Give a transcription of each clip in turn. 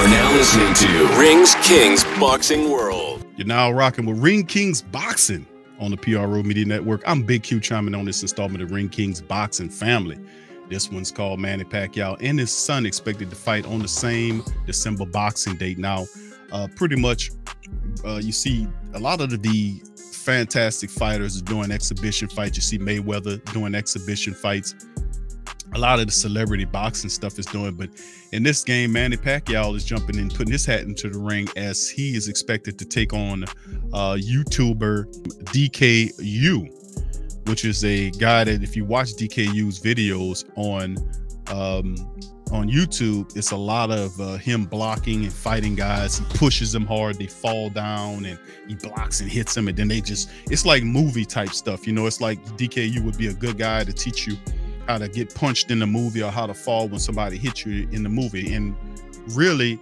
are now listening to Rings Kings Boxing World. You're now rocking with Ring Kings Boxing on the PRO Media Network. I'm Big Q chiming on this installment of Ring Kings Boxing Family. This one's called Manny Pacquiao and his son expected to fight on the same December boxing date. Now, pretty much you see a lot of the fantastic fighters are doing exhibition fights. You see Mayweather doing exhibition fights. A lot of the celebrity boxing stuff is doing, but in this game, Manny Pacquiao is jumping in, putting his hat into the ring as he is expected to take on YouTuber DKU, which is a guy that if you watch DKU's videos on YouTube, it's a lot of him blocking and fighting guys. He pushes them hard, they fall down, and he blocks and hits them, and then it's like movie type stuff. You know, it's like DKU would be a good guy to teach you how to get punched in the movie or how to fall when somebody hits you in the movie. And really,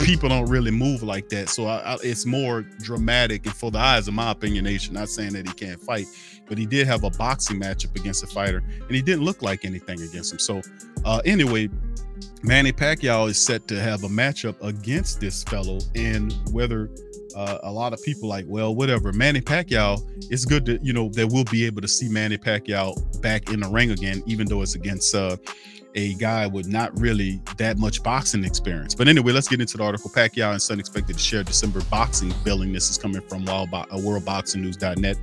people don't really move like that. So it's more dramatic, and for the eyes of my opinion nation, not saying that he can't fight, but he did have a boxing matchup against a fighter and he didn't look like anything against him. So anyway, Manny Pacquiao is set to have a matchup against this fellow, and whether a lot of people like, well, whatever, Manny Pacquiao, it's good to, you know, that we'll be able to see Manny Pacquiao back in the ring again, even though it's against a guy with not really that much boxing experience. But anyway, let's get into the article. Pacquiao and son expected to share December boxing billing. This is coming from worldboxingnews.net.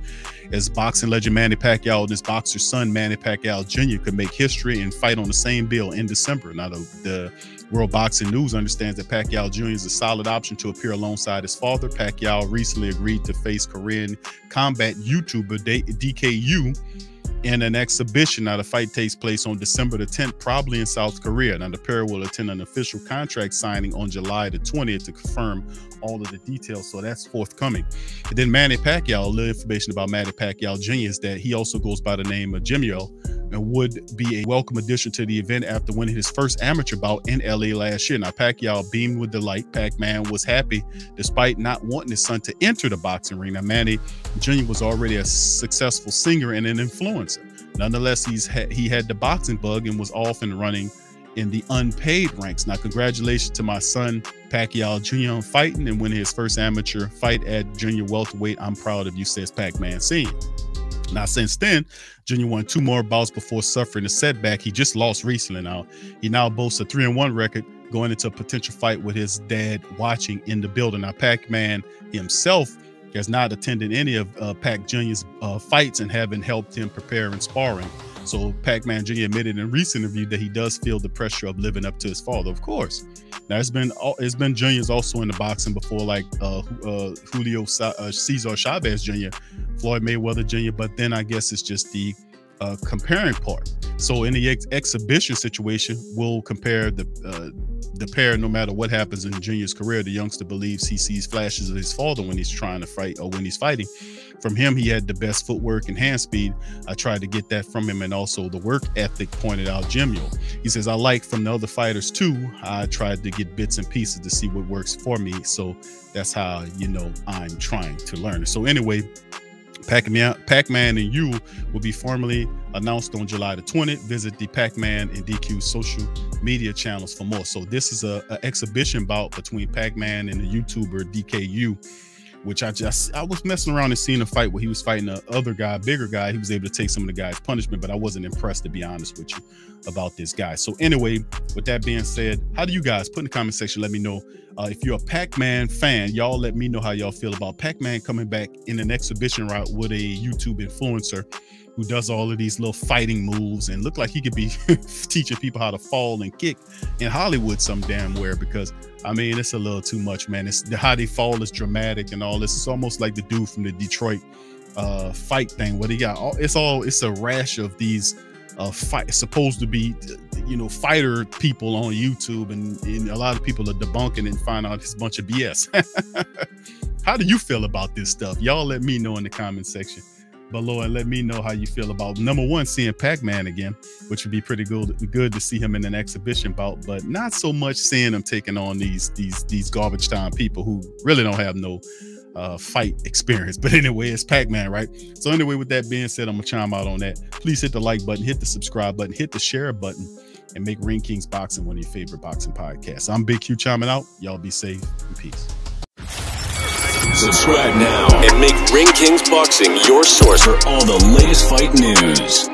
As boxing legend Manny Pacquiao and his boxer's son Manny Pacquiao Jr. could make history and fight on the same bill in December. Now, the World Boxing News understands that Pacquiao Jr. is a solid option to appear alongside his father. Pacquiao recently agreed to face Korean combat YouTuber DKU in an exhibition. Now, the fight takes place on December the 10th, probably in South Korea. Now, the pair will attend an official contract signing on July the 20th to confirm all of the details, so that's forthcoming. And then Manny Pacquiao, a little information about Manny Pacquiao Jr. is that he also goes by the name of Jimio and would be a welcome addition to the event after winning his first amateur bout in LA last year. Now, Pacquiao beamed with delight. Pacman was happy despite not wanting his son to enter the boxing ring. Now, Manny Jr. was already a successful singer and an influencer. Nonetheless, he had the boxing bug and was off and running in the unpaid ranks. Now, congratulations to my son Pacquiao Jr. on fighting and winning his first amateur fight at junior welterweight. I'm proud of you, says Pacman Senior. Now, since then, Junior won 2 more bouts before suffering a setback. He just lost recently. Now, he now boasts a 3-1 record going into a potential fight with his dad watching in the building. Now, Pacman himself has not attended any of Pac Jr.'s fights and haven't helped him prepare and sparring. So Pacman Jr. admitted in a recent interview that he does feel the pressure of living up to his father, of course. Now, it's been Juniors also in the boxing before, like Julio Cesar Chavez Jr., Floyd Mayweather Jr., but then I guess it's just the comparing part. So in the exhibition situation, we'll compare the pair. No matter what happens in Junior's career, the youngster believes he sees flashes of his father when he's trying to fight or when he's fighting. From him, he had the best footwork and hand speed. I tried to get that from him, and also the work ethic, pointed out Jimio. He says, I like from the other fighters too. I tried to get bits and pieces to see what works for me. So that's how, you know, I'm trying to learn. So anyway, Pacman and you will be formally announced on July the 20th. Visit the Pacman and DQ social media channels for more. So this is a exhibition bout between Pacman and the YouTuber DKU, which I was messing around and seeing a fight where he was fighting the other guy, bigger guy. He was able to take some of the guy's punishment, but I wasn't impressed, to be honest with you, about this guy. So anyway, with that being said, how do you guys put in the comment section? Let me know. If you're a Pacman fan, y'all let me know how y'all feel about Pacman coming back in an exhibition route with a YouTube influencer who does all of these little fighting moves and look like he could be teaching people how to fall and kick in Hollywood some damn where, because I mean, it's a little too much, man. It's how they fall is dramatic and all this. It's almost like the dude from the Detroit fight thing. What he got, it's a rash of these supposed to be, you know, fighter people on YouTube, and a lot of people are debunking and find out it's a bunch of BS. How do you feel about this stuff? Y'all let me know in the comment section below, and let me know how you feel about, number one, seeing Pacman again, which would be pretty good to see him in an exhibition bout, but not so much seeing him taking on these garbage time people who really don't have no fight experience. But anyway, it's Pacman, right? So anyway, with that being said, I'm gonna chime out on that. Please hit the like button, hit the subscribe button, hit the share button. and make Ring Kings Boxing one of your favorite boxing podcasts. I'm Big Q chiming out. Y'all be safe and peace. Subscribe now and make Ring Kings Boxing your source for all the latest fight news.